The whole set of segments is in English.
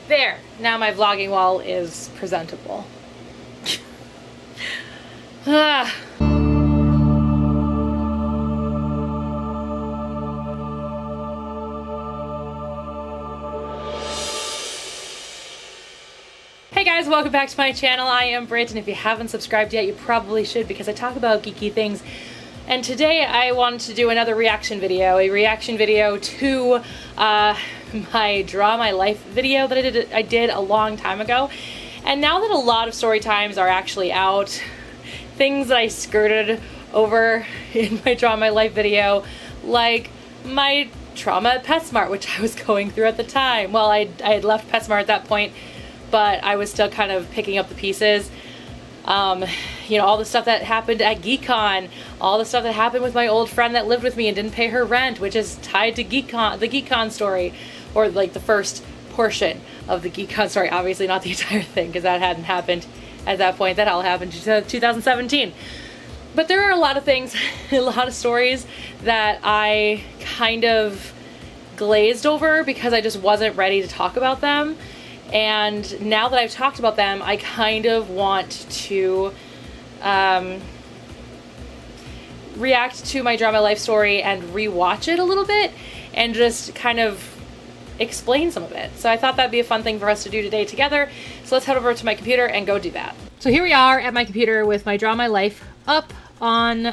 There, now my vlogging wall is presentable. Ah. Hey guys, welcome back to my channel. I am Britt, and if you haven't subscribed yet, you probably should because I talk about geeky things. And today I wanted to do another reaction video, to my Draw My Life video that I did a long time ago. And now that a lot of story times are actually out, things that I skirted over in my Draw My Life video, like my trauma at PetSmart, which I was going through at the time. Well, I had left PetSmart at that point, but I was still kind of picking up the pieces. You know, all the stuff that happened at GeekCon, all the stuff that happened with my old friend that lived with me and didn't pay her rent, which is tied to GeekCon, the GeekCon story, or like the first portion of the GeekCon story. Obviously not the entire thing, because that hadn't happened at that point. That all happened in 2017. But there are a lot of things, a lot of stories that I kind of glazed over because I just wasn't ready to talk about them. And now that I've talked about them, I kind of want to react to my Draw My Life story and rewatch it a little bit and just kind of explain some of it. So I thought that'd be a fun thing for us to do today together. So let's head over to my computer and go do that. So here we are at my computer with my Draw My Life up on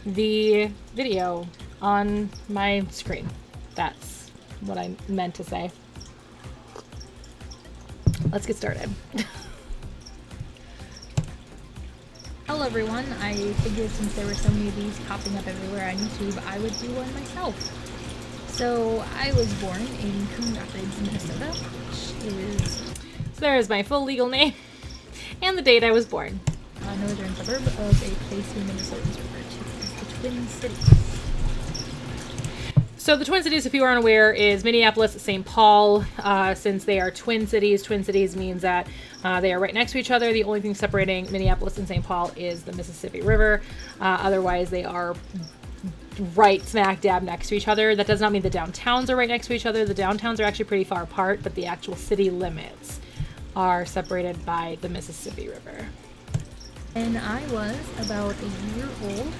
the video on my screen. That's what I meant to say. Let's get started. Hello everyone, I figured since there were so many of these popping up everywhere on YouTube, I would do one myself. So I was born in Coon Rapids, Minnesota, which is... So there's my full legal name and the date I was born. A northern suburb of a place we Minnesotans refer to as the Twin Cities. So the Twin Cities, if you aren't aware, is Minneapolis, St. Paul. Since they are twin cities means that they are right next to each other. The only thing separating Minneapolis and St. Paul is the Mississippi River. Otherwise, they are right smack dab next to each other. That does not mean the downtowns are right next to each other. The downtowns are actually pretty far apart, but the actual city limits are separated by the Mississippi River. When I was about a year old,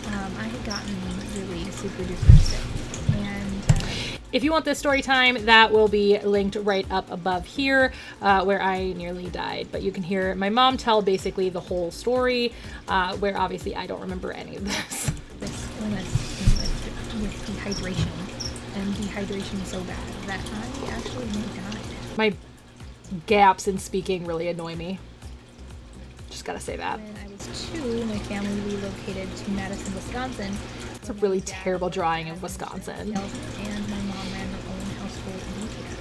I had gotten really super duper sick. If you want this story time, that will be linked right up above here, where I nearly died. But you can hear my mom tell basically the whole story, where obviously I don't remember any of this. This illness with dehydration, and dehydration so bad that I actually died. My gaps in speaking really annoy me. Just gotta say that. When I was 2, my family relocated to Madison, Wisconsin. It's a really terrible drawing of Wisconsin. And my mom ran her own household daycare.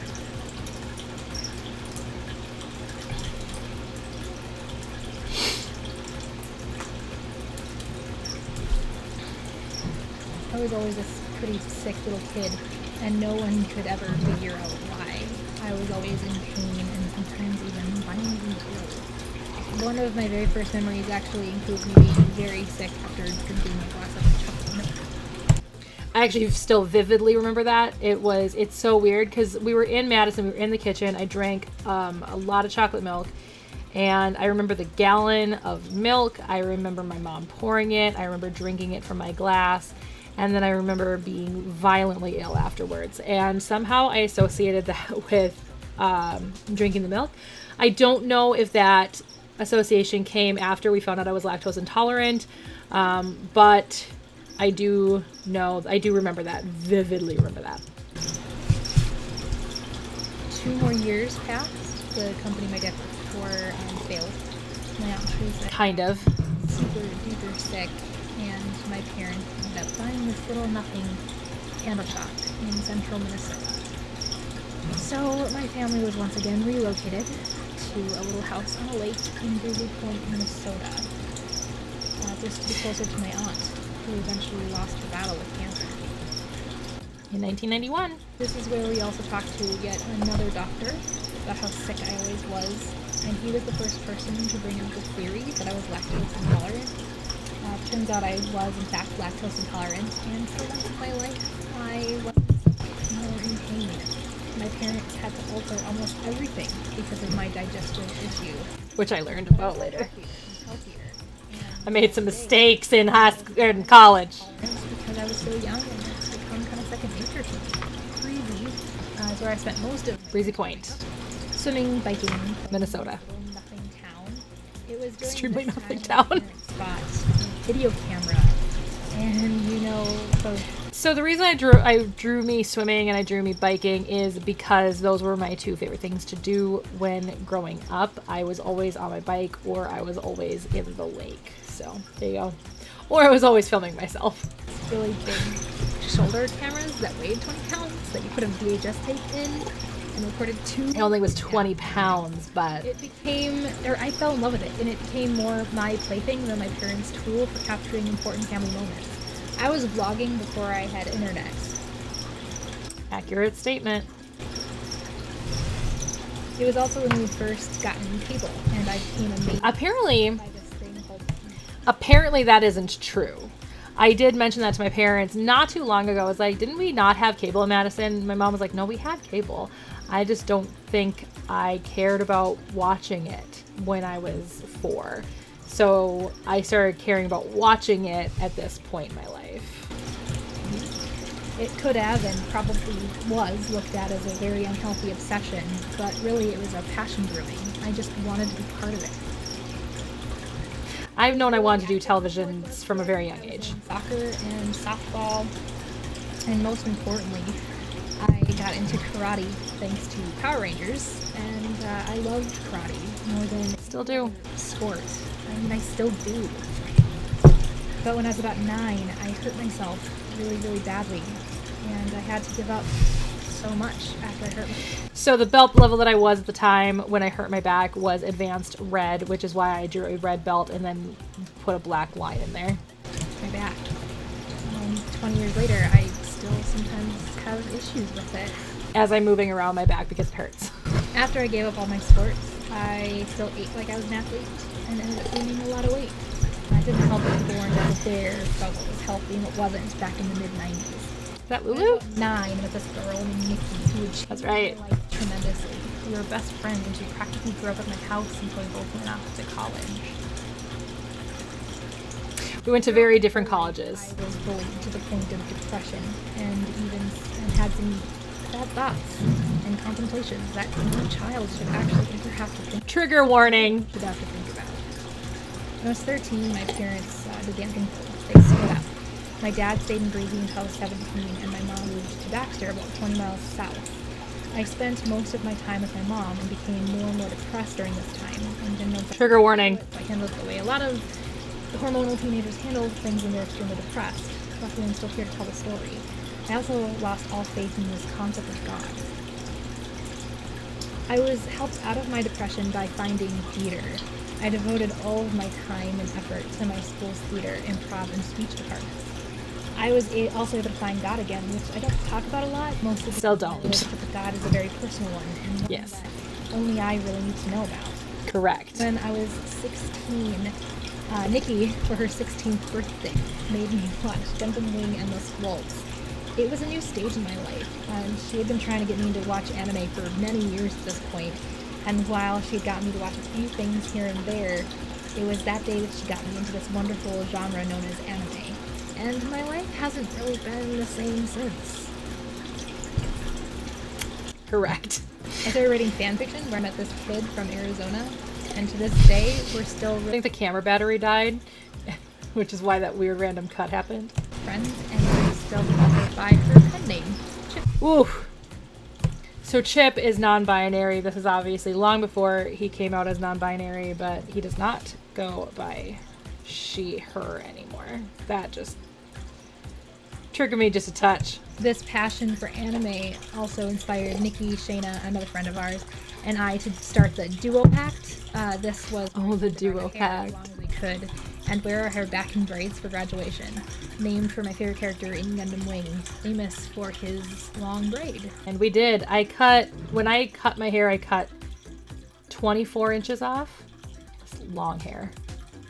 I was always a pretty sick little kid, and no one could ever figure out why. I was always in pain and sometimes even violently ill. One of my very first memories actually includes me being very sick after drinking a glass of chocolate milk. I actually still vividly remember that. It's so weird because we were in Madison, we were in the kitchen. I drank a lot of chocolate milk, and I remember the gallon of milk. I remember my mom pouring it. I remember drinking it from my glass, and then I remember being violently ill afterwards. And somehow I associated that with drinking the milk. I don't know if that association came after we found out I was lactose intolerant, but I do remember that, vividly remember that. 2 more years passed. The company my dad worked for failed. My aunt was Kind of. super duper sick, and my parents ended up buying this little nothing candle shop in central Minnesota. So my family was once again relocated to a little house on a lake in Grizzly Point, Minnesota, just to be closer to my aunt, who eventually lost her battle with cancer. In 1991. This is where we also talked to yet another doctor about how sick I always was, and he was the first person to bring up the theory that I was lactose intolerant. Turns out I was in fact lactose intolerant, and for much of my life I was more in pain my parents had to alter almost everything because of my digestive issue. Which I learned about later. Healthier. I made some mistakes in in college. Because I was so young and it's become kind of second nature to me. Breezy is where I spent most of Breezy Point, swimming, biking, Minnesota. Nothing town. It was during Extremely this nothing time town. my parents bought a video camera, and you know, So the reason I drew me swimming and I drew me biking is because those were my two favorite things to do when growing up. I was always on my bike or I was always in the lake. So there you go. Or I was always filming myself. really big shoulder cameras that weighed 20 pounds that you put a VHS tape in and recorded two. It only was 20 pounds, but It became, or I fell in love with it, and it became more of my plaything than my parents' tool for capturing important family moments. I was vlogging before I had internet. accurate statement. It was also when we first got into cable, and I became amazed Apparently by this thing called. Apparently that isn't true. I did mention that to my parents not too long ago. I was like, didn't we not have cable in Madison? My mom was like, no, we had cable. I just don't think I cared about watching it when I was 4. So I started caring about watching it at this point in my life. It could have and probably was looked at as a very unhealthy obsession, but really it was a passion brewing. I just wanted to be part of it. I've known I wanted to do television from a very young age. Soccer and softball, and most importantly, I got into karate thanks to Power Rangers, and I loved karate more than Still do. sport. I mean, I still do. But when I was about 9, I hurt myself really, really badly, and I had to give up so much after I hurt myself. So the belt level that I was at the time when I hurt my back was advanced red, which is why I drew a red belt and then put a black line in there. My back. And 20 years later, I still sometimes have issues with it. As I'm moving around my back because it hurts. After I gave up all my sports, I still ate like I was an athlete and ended up gaining a lot of weight. I didn't help that people weren't ever there about what was healthy and what wasn't back in the mid-90s. Is that Lulu? 9 with this girl named Nikki who would change That's right. my life tremendously. We were best friends and she practically grew up at my house until we both went off to college. We went to very different colleges. I was bullied to the point of depression and had some bad thoughts and contemplations that no child should actually ever have to think Trigger warning. should have to think about. When I was 13, my parents began thinking they split up. My dad stayed in Breezy until I was 17, and my mom moved to Baxter, about 20 miles south. I spent most of my time with my mom and became more and more depressed during this time. And didn't know Trigger warning. I handled it the way a lot of the hormonal teenagers handle things when they're extremely depressed. Luckily, I'm still here to tell the story. I also lost all faith in this concept of God. I was helped out of my depression by finding theater. I devoted all of my time and effort to my school's theater, improv, and speech departments. I was also able to find God again, which I don't talk about a lot. Most of the Still time, don't. but God is a very personal one, and one Yes. that only I really need to know about. Correct. When I was 16, Nikki, for her 16th birthday, made me watch Gundam Wing Endless Waltz. It was a new stage in my life, and she had been trying to get me to watch anime for many years at this point. And while she had gotten me to watch a few things here and there, it was that day that she got me into this wonderful genre known as anime. And my life hasn't really been the same since. Correct. I started writing fanfiction where I met this kid from Arizona, and to this day, we're still I think the camera battery died, which is why that weird random cut happened. friends, and we still call her by her pen name, Chip. Ooh. So Chip is non-binary. This is obviously long before he came out as non-binary, but he does not go by she, her anymore. That just triggered me just a touch. This passion for anime also inspired Nikki, Shayna, another friend of ours, and I to start the Duo Pact. This was The to Duo dye our hair Pact. as long as we could, and wear our hair back in braids for graduation. Named for my favorite character in Gundam Wing, famous for his long braid. And we did. When I cut my hair, I cut 24 inches off. It's long hair.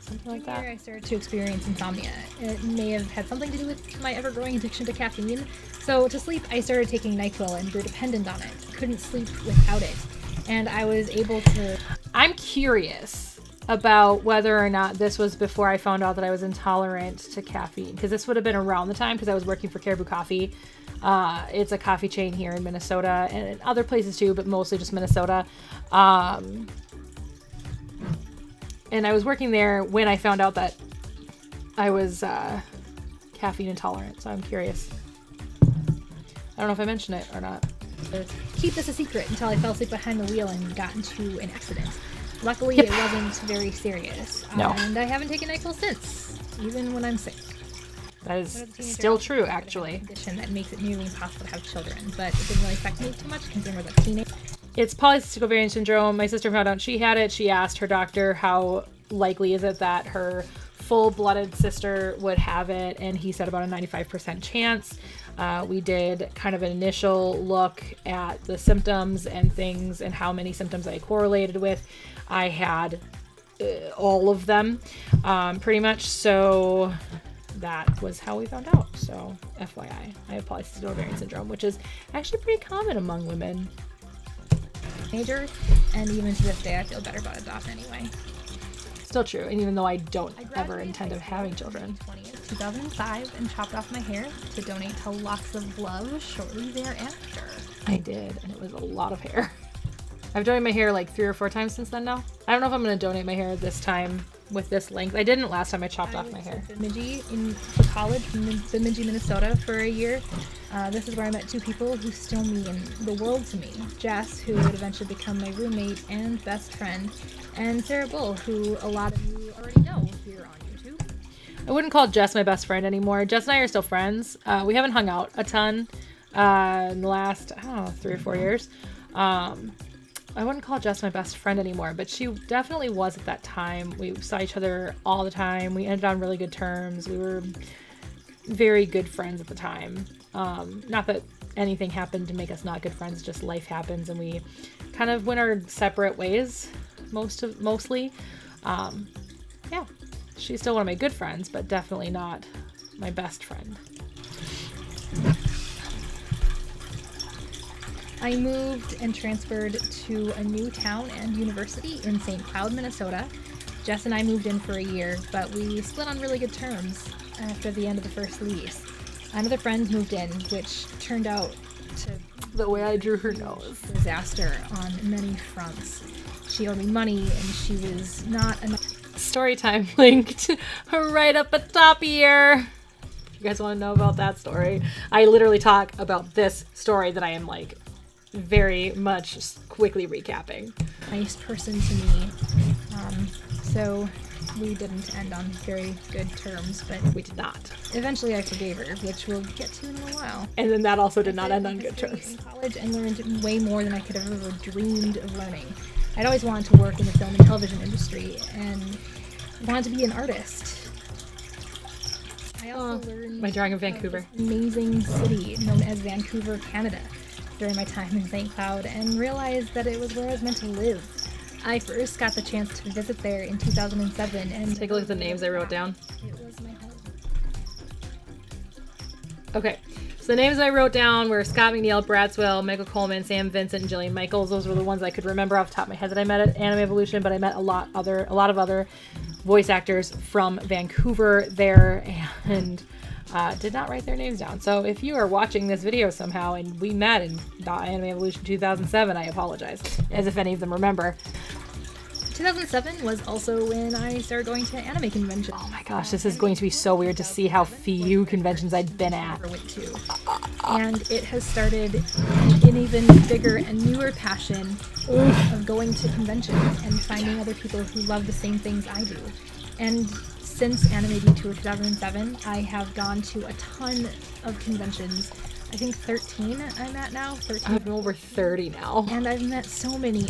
something like Here that. I started to experience insomnia. It may have had something to do with my ever-growing addiction to caffeine. So to sleep, I started taking NyQuil and grew dependent on it. Couldn't sleep without it. And I was able to... I'm curious about whether or not this was before I found out that I was intolerant to caffeine, because this would have been around the time because I was working for Caribou Coffee. It's a coffee chain here in Minnesota and in other places too, but mostly just Minnesota. And I was working there when I found out that I was caffeine intolerant, so I'm curious. I don't know if I mentioned it or not. keep this a secret until I fell asleep behind the wheel and got into an accident. Luckily, it wasn't very serious. No. And I haven't taken NyQuil since, even when I'm sick. That is still true, actually. Condition that makes it nearly impossible to have children, but it didn't really affect me too much considering I was a teenager. It's polycystic ovarian syndrome. My sister found out she had it. She asked her doctor how likely is it that her full-blooded sister would have it, and he said about a 95% chance. We did kind of an initial look at the symptoms and things and how many symptoms I correlated with. I had all of them, pretty much, so that was how we found out. So FYI, I have polycystic ovarian syndrome, which is actually pretty common among women. Major, and even to this day I feel better about adoption anyway. Still true, and even though I don't ever intend of having children. 2005 and chopped off my hair to donate to Lots of Love shortly thereafter. I did, and it was a lot of hair. I've donated my hair like 3 or 4 times since then now. I don't know if I'm going to donate my hair this time with this length. I didn't last time I chopped off my hair. Bemidji for college in Bemidji, Minnesota for a year. This is where I met 2 people who still mean the world to me. Jess, who would eventually become my roommate and best friend, and Sarah Bull, who a lot of you already know here on YouTube. I wouldn't call Jess my best friend anymore. Jess and I are still friends. We haven't hung out a ton in the last, I don't know, 3 or 4 years. I wouldn't call Jess my best friend anymore, but she definitely was at that time. We saw each other all the time. We ended on really good terms. We were very good friends at the time. Not that anything happened to make us not good friends, just life happens and we kind of went our separate ways mostly. Yeah, she's still one of my good friends, but definitely not my best friend. I moved and transferred to a new town and university in St. Cloud, Minnesota. Jess and I moved in for a year, but we split on really good terms after the end of the first lease. Another friend moved in, which turned out to The way I drew her nose. disaster on many fronts. She owed me money and she was not enough. Storytime linked right up at the top here. If you guys want to know about that story, I literally talk about this story that I am like very much quickly recapping. Nice person to me. So we didn't end on very good terms, but We did not. eventually I forgave her, which we'll get to in a while. And then that also did not end on I good stayed terms. in college and learned way more than I could have ever dreamed of learning. I'd always wanted to work in the film and television industry and wanted to be an artist. I also learned my drawing of about Vancouver. this amazing city known as Vancouver, Canada, during my time in St. Cloud, and realized that it was where I was meant to live. I first got the chance to visit there in 2007 and Take a look at the names I wrote down. It was my home. Okay, so the names I wrote down were Scott McNeil, Brad Swell, Michael Coleman, Sam Vincent, and Jillian Michaels. Those were the ones I could remember off the top of my head that I met at Anime Evolution, but I met a lot of other voice actors from Vancouver there, and did not write their names down. So if you are watching this video somehow and we met in Anime Evolution 2007, I apologize, as if any of them remember. 2007 was also when I started going to anime conventions. Oh my gosh, this is going to be so weird to see how few conventions I'd been at. Went to. And it has started an even bigger and newer passion of going to conventions and finding other people who love the same things I do. And since Anime Detour 2007, I have gone to a ton of conventions. I think 13 I'm at now. 13. I'm over 30 now. And I've met so many.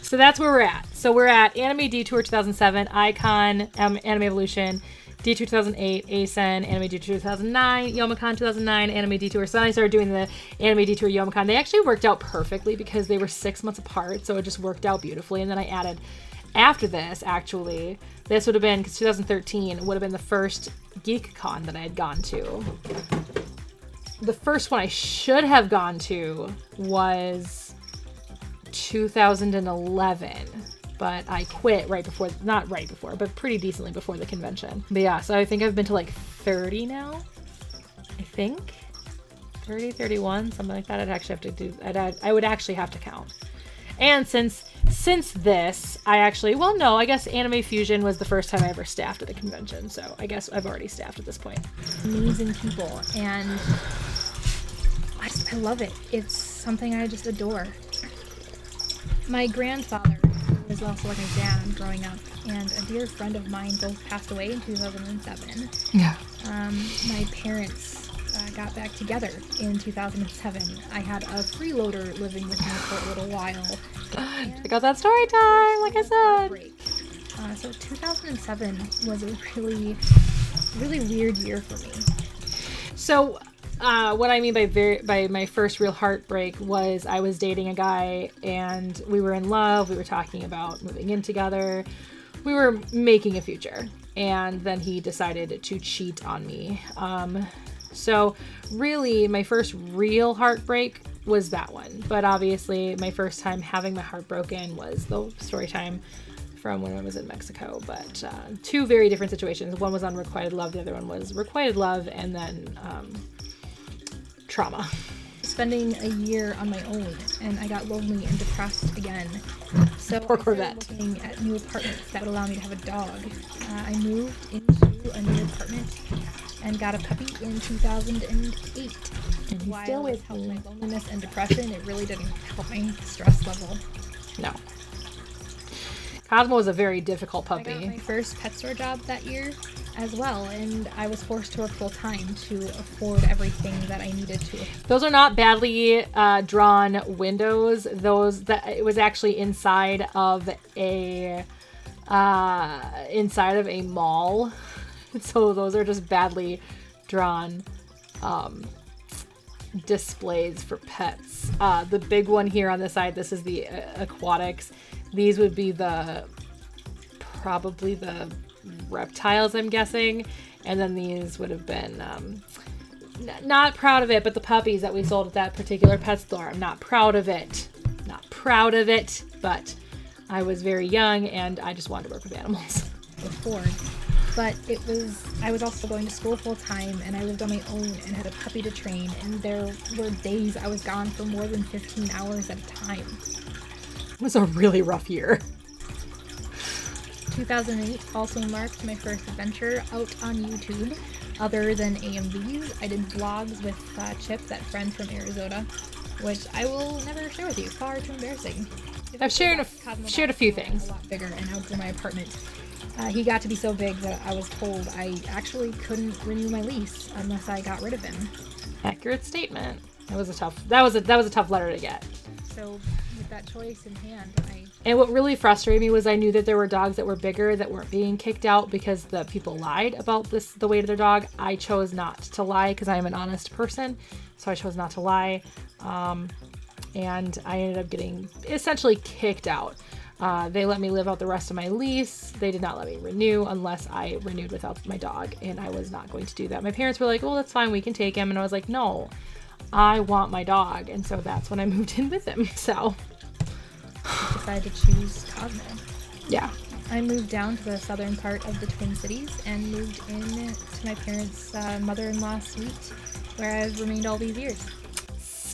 So that's where we're at. So we're at Anime Detour 2007, Icon, Anime Evolution, Detour 2008, ASEN, Anime Detour 2009, Youmacon 2009, Anime Detour. So then I started doing the Anime Detour Youmacon. They actually worked out perfectly because they were 6 months apart, so it just worked out beautifully. And then I added after this, actually, this would have been, because 2013 would have been the first GeekCon that I had gone to. The first one I should have gone to was 2011, but I quit right before, not right before, but pretty decently before the convention. But yeah, so I think I've been to like 30 now, I think. 30, 31, something like that. I'd actually have to do, I would actually have to count. And since this, I guess Anime Fusion was the first time I ever staffed at a convention, so I guess I've already staffed at this point. Amazing people, and I love it. It's something I just adore. My grandfather was also like my dad growing up, and a dear friend of mine both passed away in 2007. Yeah. My parents got back together in 2007. I had a freeloader living with me for a little while. Check out that story time, like I said. So 2007 was a really, really weird year for me. So, what I mean by my first real heartbreak was I was dating a guy and we were in love. We were talking about moving in together. We were making a future, and then he decided to cheat on me. So really my first real heartbreak was that one. But obviously my first time having my heart broken was the story time from when I was in Mexico. But two very different situations. One was unrequited love. The other one was requited love, and then trauma. Spending a year on my own, and I got lonely and depressed again. So Poor I Corvette. started looking at new apartments that would allow me to have a dog. I moved into a new apartment and got a puppy in 2008. And he's While still it with helped me. my loneliness and depression, it really didn't help my stress level. No. Cosmo was a very difficult I got puppy. my first pet store job that year as well, and I was forced to work full time to afford everything that I needed to. Those are not badly drawn windows. It was actually inside of a mall. So those are just badly drawn displays for pets. The big one here on the side, this is the aquatics. These would be probably the reptiles, I'm guessing. And then these would have been, not proud of it, but the puppies that we sold at that particular pet store. I'm not proud of it. Not proud of it, but I was very young and I just wanted to work with animals. Afford. But I was also going to school full time, and I lived on my own and had a puppy to train, and there were days I was gone for more than 15 hours at a time. It was a really rough year. 2008 also marked my first adventure out on YouTube. Other than AMVs, I did vlogs with Chip, that friend from Arizona, which I will never share with you. Far too embarrassing. I've shared a few things. A lot bigger and out in my apartment. He got to be so big that I was told I actually couldn't renew my lease unless I got rid of him. Accurate statement. That was a tough letter to get. So with that choice in hand, And what really frustrated me was I knew that there were dogs that were bigger that weren't being kicked out because the people lied about the weight of their dog. I chose not to lie because I am an honest person, so I chose not to lie. And I ended up getting essentially kicked out. They let me live out the rest of my lease. They did not let me renew unless I renewed without my dog, and I was not going to do that. My parents were like, "Oh, that's fine, we can take him," and I was like, "No, I want my dog," and so that's when I moved in with him. So I decided to choose Cosmo. yeah, I moved down to the southern part of the Twin Cities and moved in to my parents' mother-in-law suite, where I've remained all these years.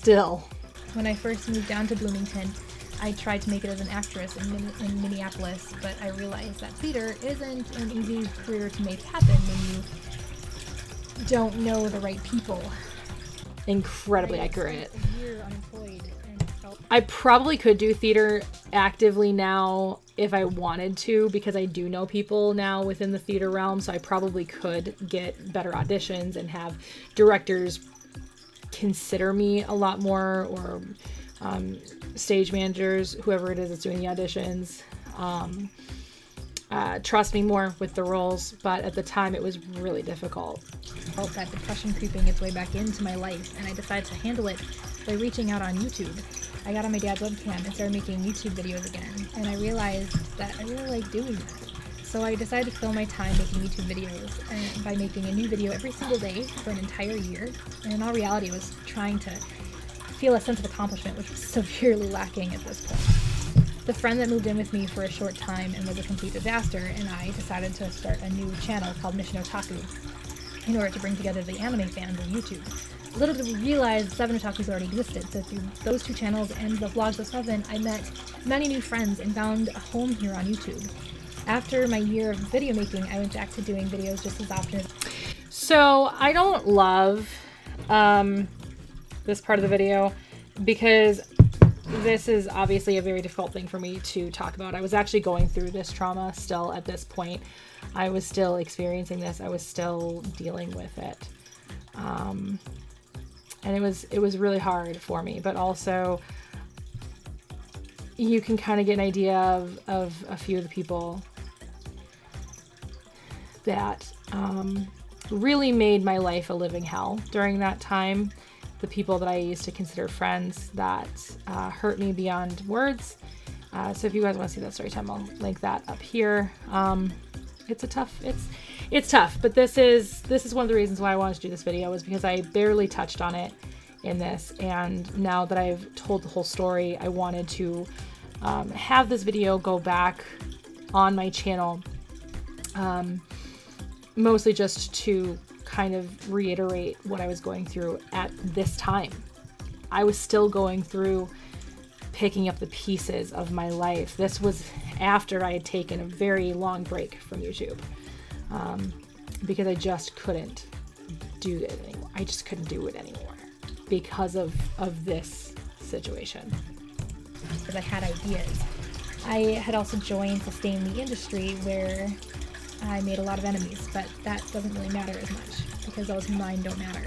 still. When I first moved down to Bloomington, I tried to make it as an actress in Minneapolis, but I realized that theater isn't an easy career to make happen when you don't know the right people. Incredibly I accurate. spent a year unemployed and felt I probably could do theater actively now if I wanted to, because I do know people now within the theater realm, so I probably could get better auditions and have directors consider me a lot more, or stage managers, whoever it is that's doing the auditions, trust me more with the roles. But at the time it was really difficult. that depression creeping its way back into my life, and I decided to handle it by reaching out on YouTube. I got on my dad's webcam and started making YouTube videos again, and I realized that I really like doing that. So I decided to fill my time making YouTube videos and by making a new video every single day for an entire year. And in all reality, I was trying to feel a sense of accomplishment, which was severely lacking at this point. The friend that moved in with me for a short time and was a complete disaster, and I decided to start a new channel called Mission Otaku in order to bring together the anime fans on YouTube. Little did we realize 7 Otakus already existed, so through those 2 channels and the vlogs of 7, I met many new friends and found a home here on YouTube. After my year of video making, I went back to doing videos just as often as... So I don't love this part of the video because this is obviously a very difficult thing for me to talk about. I was actually going through this trauma still at this point. I was still experiencing this. I was still dealing with it. And it was really hard for me, but also you can kind of get an idea of a few of the people that really made my life a living hell during that time. The people that I used to consider friends that hurt me beyond words. So if you guys want to see that story time, I'll link that up here. It's tough, but this is one of the reasons why I wanted to do this video, was because I barely touched on it in this, and now that I've told the whole story, I wanted to have this video go back on my channel, mostly just to kind of reiterate what I was going through at this time. I was still going through picking up the pieces of my life. This was after I had taken a very long break from YouTube, because I just couldn't do it anymore. I just couldn't do it anymore because of this situation. Because I had ideas. I had also joined to stay in the industry where I made a lot of enemies, but that doesn't really matter as much because those mine don't matter.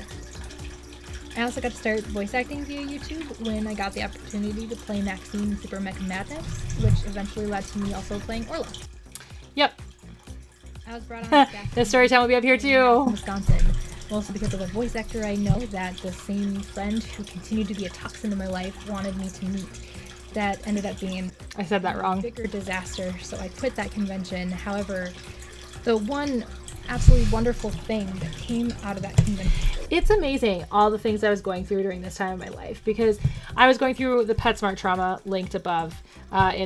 I also got to start voice acting via YouTube when I got the opportunity to play Maxine in Super Mecha Madness, which eventually led to me also playing Orla. Yep. I was brought on the story time will be up here too. Wisconsin. Also because of a voice actor I know that the same friend who continued to be a toxin in my life wanted me to meet. That ended up being I said that wrong. A bigger disaster, so I quit that convention. However, the one absolutely wonderful thing that came out of that convention. It's amazing all the things I was going through during this time of my life, because I was going through the PetSmart trauma linked above, I'll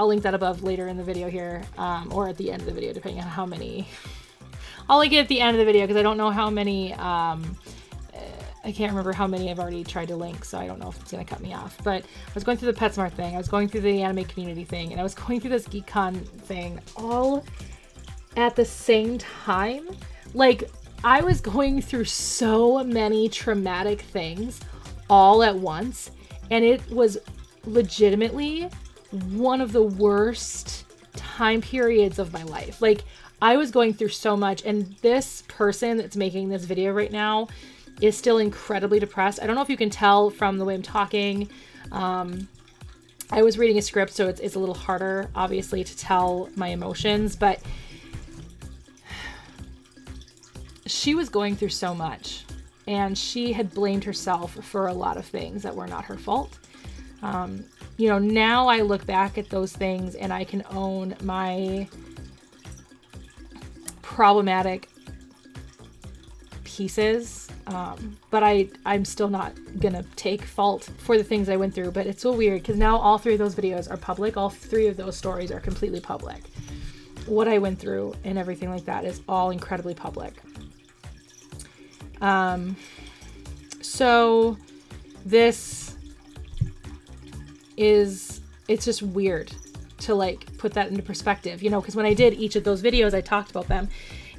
link that above later in the video here, or at the end of the video, depending on how many. I'll link it at the end of the video because I don't know how many, I can't remember how many I've already tried to link, so I don't know if it's going to cut me off. But I was going through the PetSmart thing, I was going through the anime community thing, and I was going through this GeekCon thing all at the same time. Like, I was going through so many traumatic things all at once, and it was legitimately one of the worst time periods of my life. Like, I was going through so much, and this person that's making this video right now is still incredibly depressed. I don't know if you can tell from the way I'm talking. I was reading a script, so it's a little harder, obviously, to tell my emotions, but she was going through so much, and she had blamed herself for a lot of things that were not her fault. You know, now I look back at those things and I can own my problematic pieces, but I'm still not gonna take fault for the things I went through. But it's so weird because now all 3 of those videos are public. All 3 of those stories are completely public. What I went through and everything like that is all incredibly public. So this is, it's just weird to like put that into perspective, you know, because when I did each of those videos, I talked about them.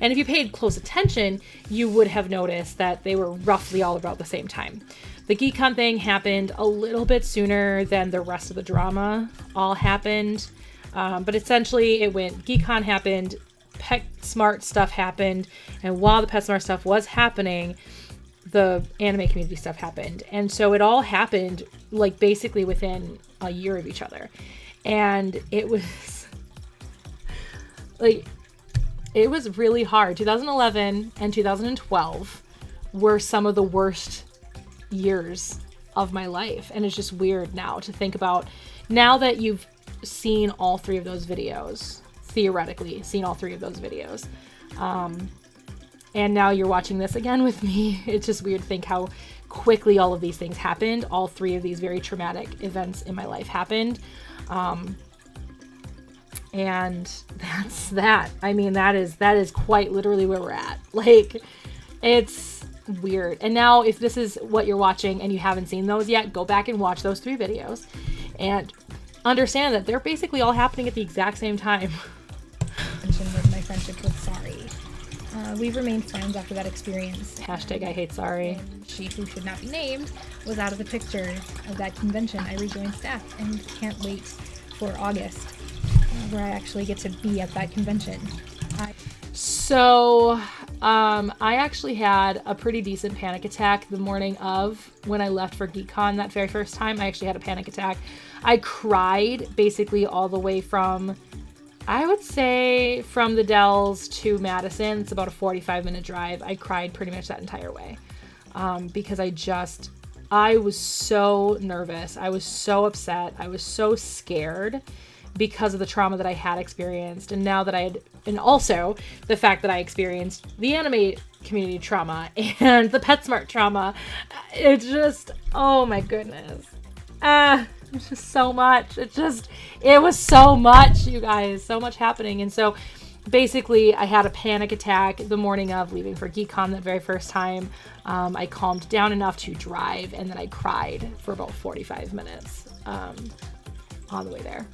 And if you paid close attention, you would have noticed that they were roughly all about the same time. The GeekCon thing happened a little bit sooner than the rest of the drama all happened. But essentially it went, GeekCon happened, PetSmart stuff happened, and while the PetSmart stuff was happening, the anime community stuff happened. And so it all happened like basically within a year of each other. And it was like, it was really hard. 2011 and 2012 were some of the worst years of my life. And it's just weird now to think about, now that you've seen all 3 of those videos, theoretically seen all 3 of those videos, and now you're watching this again with me. It's just weird to think how quickly all of these things happened. All 3 of these very traumatic events in my life happened. And that's that. I mean, that is quite literally where we're at. Like, it's weird. And now if this is what you're watching and you haven't seen those yet, go back and watch those 3 videos and understand that they're basically all happening at the exact same time. With my friendship with Sorry. We've remained friends after that experience. Hashtag I hate Sorry. And she, who should not be named, was out of the picture of that convention. I rejoined staff and can't wait for August, where I actually get to be at that convention. So, I actually had a pretty decent panic attack the morning of when I left for GeekCon that very first time. I actually had a panic attack. I cried basically all the way from, I would say, from the Dells to Madison. It's about a 45-minute drive. I cried pretty much that entire way because I was so nervous. I was so upset. I was so scared because of the trauma that I had experienced. And now that and also the fact that I experienced the anime community trauma and the PetSmart trauma. It's just, oh my goodness. It's just so much. It was so much, you guys, so much happening. And so basically I had a panic attack the morning of leaving for GeekCon that very first time. I calmed down enough to drive, and then I cried for about 45 minutes on the way there.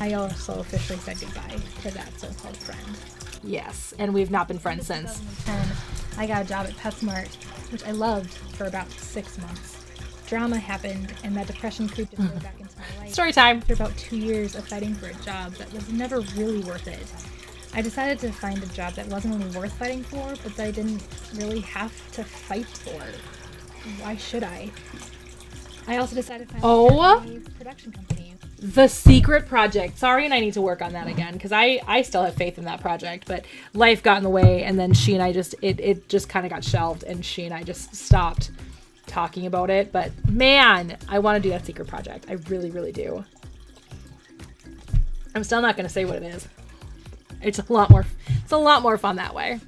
I also officially said goodbye to that so-called friend. Yes, and we've not been friends since. 2010, I got a job at PetSmart, which I loved for about 6 months. Drama happened, and that depression creeped its way back into my life. Story time. After about 2 years of fighting for a job that was never really worth it, I decided to find a job that wasn't only worth fighting for, but that I didn't really have to fight for. Why should I? I also decided to find a production company. The Secret Project. Sorry, and I need to work on that again because I still have faith in that project, but life got in the way, and then she and I it just kind of got shelved, and she and I just stopped talking about it. But man, I want to do that Secret Project. I really, really do. I'm still not going to say what it is. It's a lot more fun that way.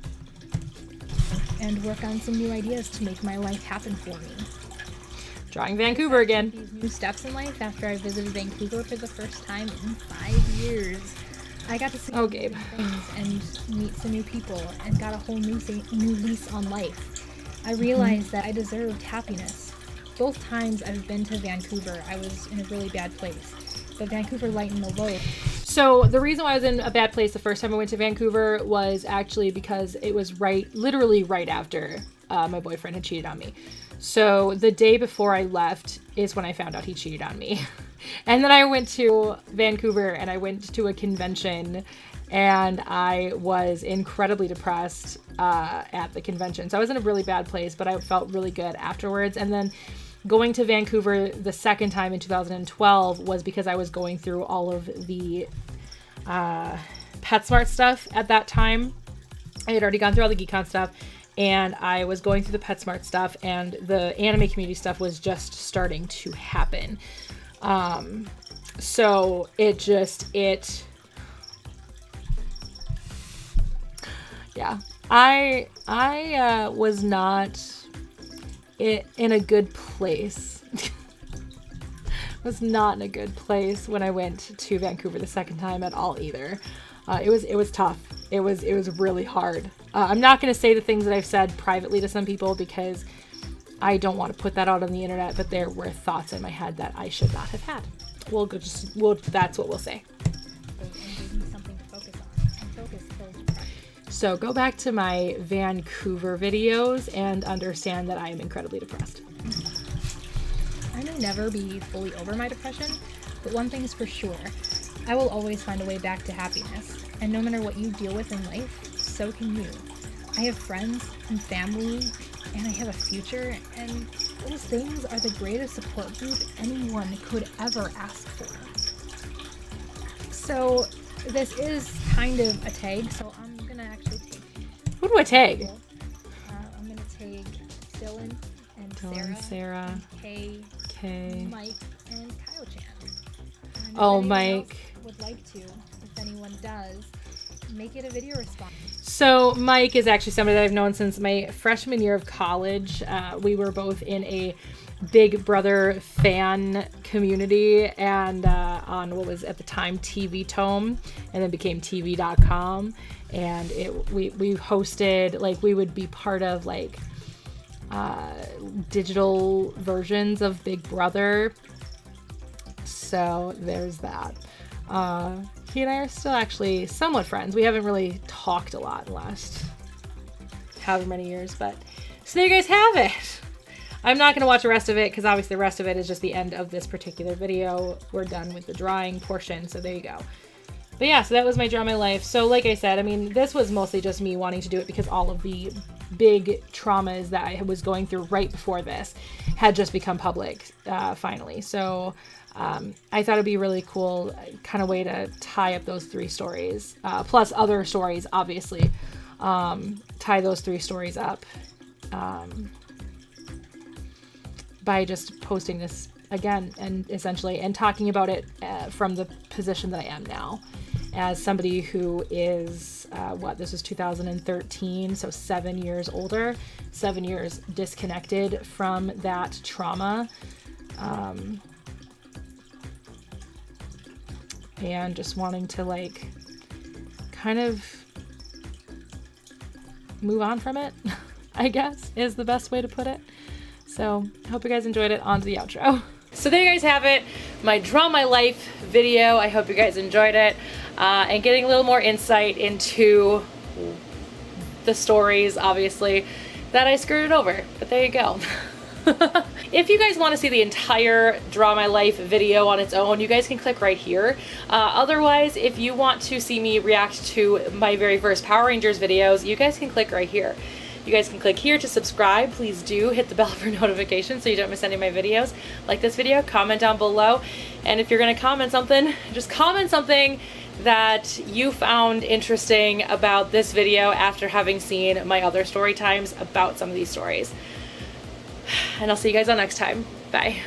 And work on some new ideas to make my life happen for me. Drawing Vancouver again. These new steps in life after I visited Vancouver for the first time in 5 years. I got to see Gabe. things and meet some new people and got a whole new lease on life. I realized that I deserved happiness. Both times I've been to Vancouver, I was in a really bad place. But Vancouver lightened the load. So the reason why I was in a bad place the first time I went to Vancouver was actually because it was literally right after my boyfriend had cheated on me. So the day before I left is when I found out he cheated on me. And then I went to Vancouver and I went to a convention and I was incredibly depressed at the convention. So I was in a really bad place, but I felt really good afterwards. And then going to Vancouver the second time in 2012 was because I was going through all of the PetSmart stuff at that time. I had already gone through all the GeekCon stuff, and I was going through the PetSmart stuff, and the anime community stuff was just starting to happen. So yeah, I was not in a good place. Was not in a good place when I went to Vancouver the second time at all either. It was tough. It was really hard. I'm not going to say the things that I've said privately to some people because I don't want to put that out on the internet, but there were thoughts in my head that I should not have had. That's what we'll say. So go back to my Vancouver videos and understand that I am incredibly depressed. I may never be fully over my depression, but one thing is for sure. I will always find a way back to happiness. And no matter what you deal with in life, so can you. I have friends and family, and I have a future, and those things are the greatest support group anyone could ever ask for. So this is kind of a tag, so I'm going to actually take... Who do I tag? I'm going to tag Dylan and Dylan, Sarah, Kay, Kay, Mike, and Kyle Chan. And if oh, anyone Mike. else would like to, if anyone does, make it a video response. So Mike is actually somebody that I've known since my freshman year of college. We were both in a Big Brother fan community and on what was at the time TV Tome and then became TV.com. And we hosted, like, we would be part of like digital versions of Big Brother. So there's that. He and I are still actually somewhat friends. We haven't really talked a lot in the last however many years, but so there you guys have it. I'm not going to watch the rest of it because obviously the rest of it is just the end of this particular video. We're done with the drawing portion, so there you go. But yeah, so that was my Draw My Life. So like I said, I mean, this was mostly just me wanting to do it because all of the big traumas that I was going through right before this had just become public finally. So I thought it'd be a really cool kind of way to tie up those 3 stories, plus other stories, obviously, tie those 3 stories up by just posting this again and essentially and talking about it from the position that I am now as somebody who is this was 2013, so 7 years older, 7 years disconnected from that trauma, and just wanting to like kind of move on from it, I guess is the best way to put it. So I hope you guys enjoyed it. On to the outro. So there you guys have it, my Draw My Life video. I hope you guys enjoyed it and getting a little more insight into the stories, obviously, that I skirted over. But there you go. If you guys want to see the entire Draw My Life video on its own, you guys can click right here. Otherwise, if you want to see me react to my very first Power Rangers videos, you guys can click right here. You guys can click here to subscribe. Please do hit the bell for notifications so you don't miss any of my videos. Like this video, comment down below. And if you're going to comment something, just comment something that you found interesting about this video after having seen my other story times about some of these stories. And I'll see you guys all next time. Bye.